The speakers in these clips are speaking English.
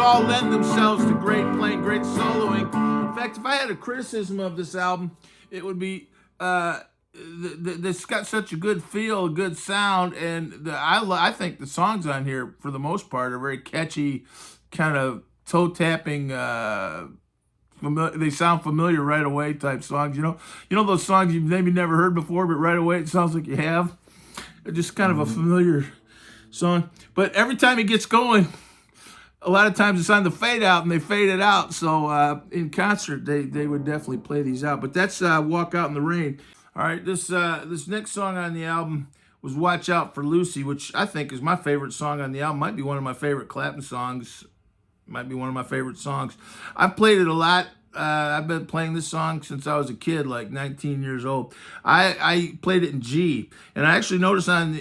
all lend themselves to great playing, great soloing. In fact, if I had a criticism of this album, it would be it's got such a good feel, a good sound, and I think the songs on here, for the most part, are very catchy, kind of toe tapping. They sound familiar right away type songs. You know those songs you've maybe never heard before, but right away it sounds like you have. They're just kind of a familiar song. But every time he gets going, a lot of times it's on the fade out, and they fade it out. So in concert, they would definitely play these out. But that's "Walk Out in the Rain." All right, this next song on the album was "Watch Out for Lucy," which I think is my favorite song on the album. Might be one of my favorite Clapton songs. Might be one of my favorite songs. I've played it a lot. I've been playing this song since I was a kid, like 19 years old. I played it in G, and I actually noticed on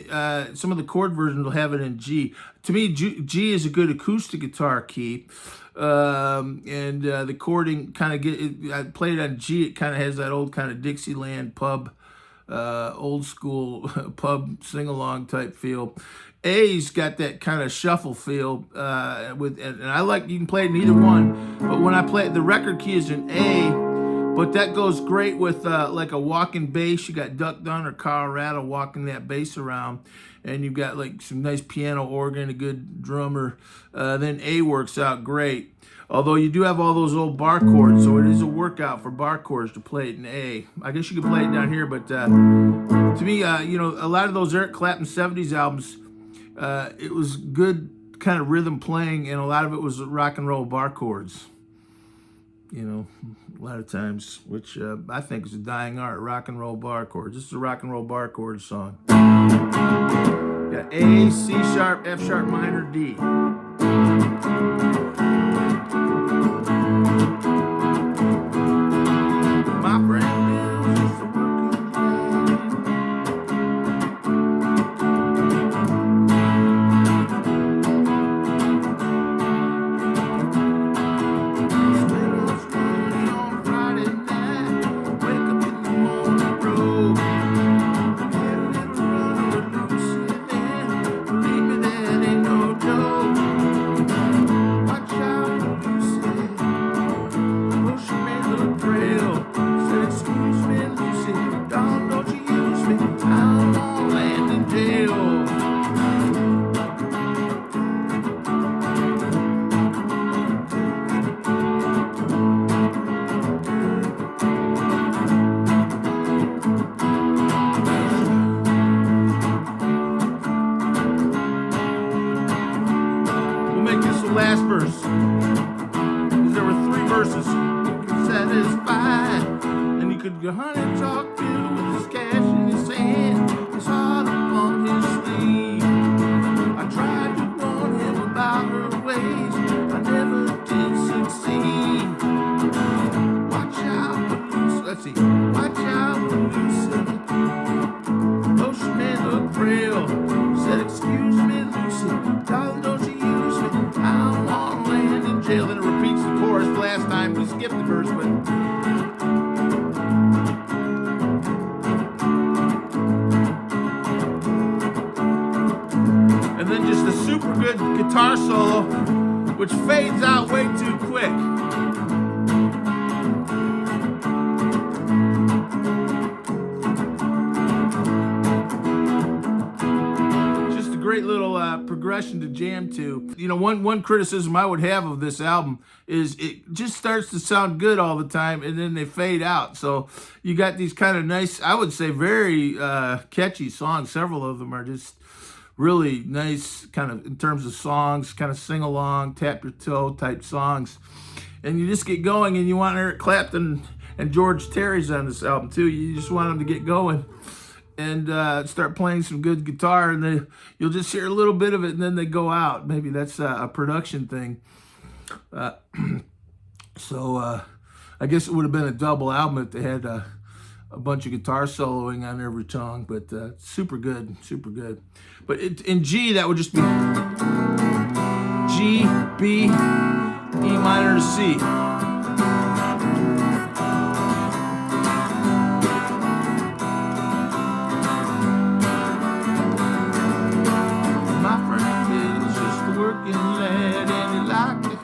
some of the chord versions will have it in G. To me, G is a good acoustic guitar key, and the chording kind of I played it on G. It kind of has that old kind of Dixieland pub, old school pub sing along type feel. A's got that kind of shuffle feel and I like, you can play it in either one, but when I play it, the record key is an A, but that goes great with like a walking bass. You got Duck Dunn or Colorado walking that bass around, and you've got like some nice piano organ, a good drummer. Then A works out great. Although you do have all those old bar chords, so it is a workout for bar chords to play it in A. I guess you could play it down here, but to me, a lot of those Eric Clapton 70s albums, it was good kind of rhythm playing, and a lot of it was rock and roll bar chords. A lot of times, which I think is a dying art, rock and roll bar chords. This is a rock and roll bar chord song. Got A, C sharp, F sharp minor, D. My friend is just a working last verse, because there were 3 verses. Satisfied, and you could go, honey, talk to with his cash in his hand, his heart upon his sleeve. I tried to warn him about her ways, I never did succeed. Watch out for Lucy. Let's see. Watch out for Lucy. Oh, she may look frail. Said, excuse me, Lucy, darling, don't you use me. I don't want to land in jail. Then it repeats the chorus. Last time we skipped the verse, but and then just a super good guitar solo, which fades out way too quick. Great little progression to jam to. One criticism I would have of this album is it just starts to sound good all the time, and then they fade out. So you got these kind of nice, I would say very catchy songs. Several of them are just really nice, kind of in terms of songs, kind of sing along, tap your toe type songs. And you just get going, and you want Eric Clapton and George Terry's on this album too. You just want them to get going and start playing some good guitar, and then you'll just hear a little bit of it, and then they go out. Maybe that's a production thing. So I guess it would have been a double album if they had a bunch of guitar soloing on every song, but super good, super good. But in G, that would just be G, B, E minor to C. Working lad, and he liked to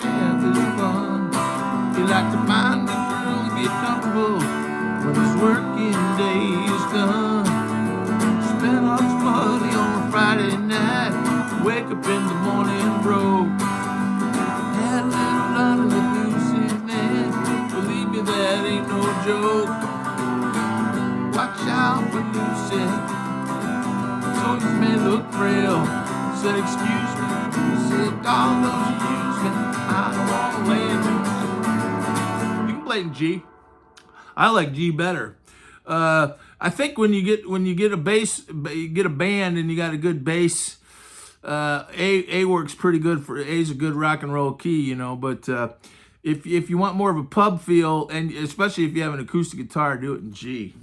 sun. Spent all this money on a Friday night. Wake up in the morning broke. Had a little London with Lucy, man. Believe me, that ain't no joke. Watch out for Lucy. So you may look frail. Said, excuse me. Said, all those you use me. I don't want to land. You can play in G. I like G better. I think when you get a bass, you get a band and you got a good bass. A works pretty good for A's a good rock and roll key, you know. But if you want more of a pub feel, and especially if you have an acoustic guitar, do it in G.